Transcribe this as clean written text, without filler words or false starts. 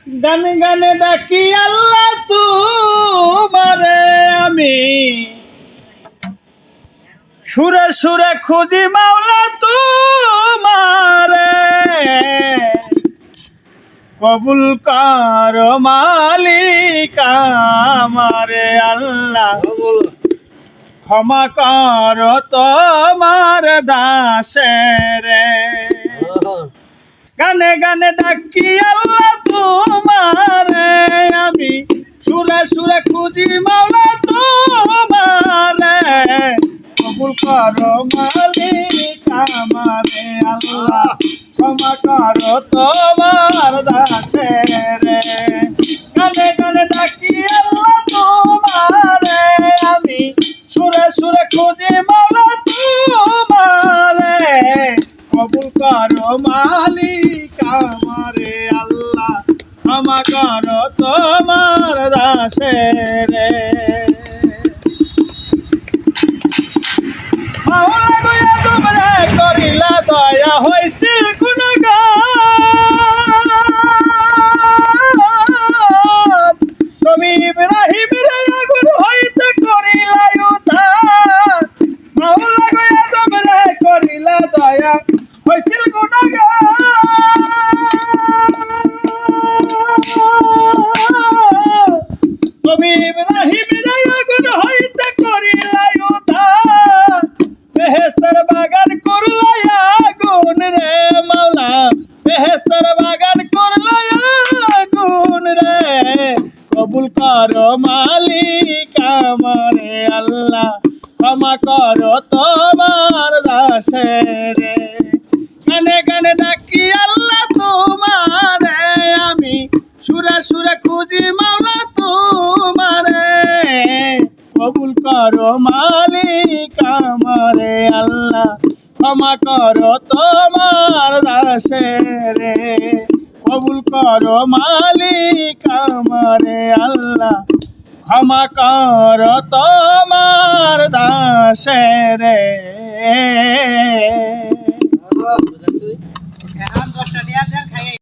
গানে গানে ডাকি আল্লাহ তোমারে আমি, সুরে সুরে খুঁজি মাওলা তোমারে, কবুল কর মালিক আমারে আল্লাহ, ক্ষমা কর তোমার দাসের। গানে গানে ডাকি আল্লাহ তোমারে আমি, সুরে সুরে খুঁজি মাওলা তোমারে, কবুল কর মালিক আমারে আল্লাহ, ক্ষমা কর তোমার দাসের। গানে গানে ডাকি আল্লাহ তোমারে আমি, সুরে সুরে খুঁজি মাওলা তোমারে, কবুল কর মালিক আমারে আল্লাহ, ক্ষমা কর তোমার দাসের। মাওলা গয়া তোমরা করিলা দয়া হইছে গুণগান, তুমি ইব্রাহিমের আগুন হইতে করিলা উদ্ধার। মাওলা গয়া তোমরা করিলা দয়া হইছে গুণগান, তুমি ইব্রাহিমের আগুন হইতে করিলা উদ্ধার। বেহেশতের বাগান করলাই আগুন রে মাওলা, বেহেশতের বাগান করলাই আগুন রে, কবুল কর মালিক আমারে আল্লাহ, ক্ষমা কর তোমার দাসের। গানে গানে ডাকি আল্লাহ তোমারে আমি, সুরে সুরে খুঁজি মাওলা তোমারে, কবুল কর মালিক আমারে আল্লাহ, ক্ষমা কর তোমার দাসের। কবুল কর মালিক আমারে আল্লাহ, ক্ষমা কর তোমার দাসের।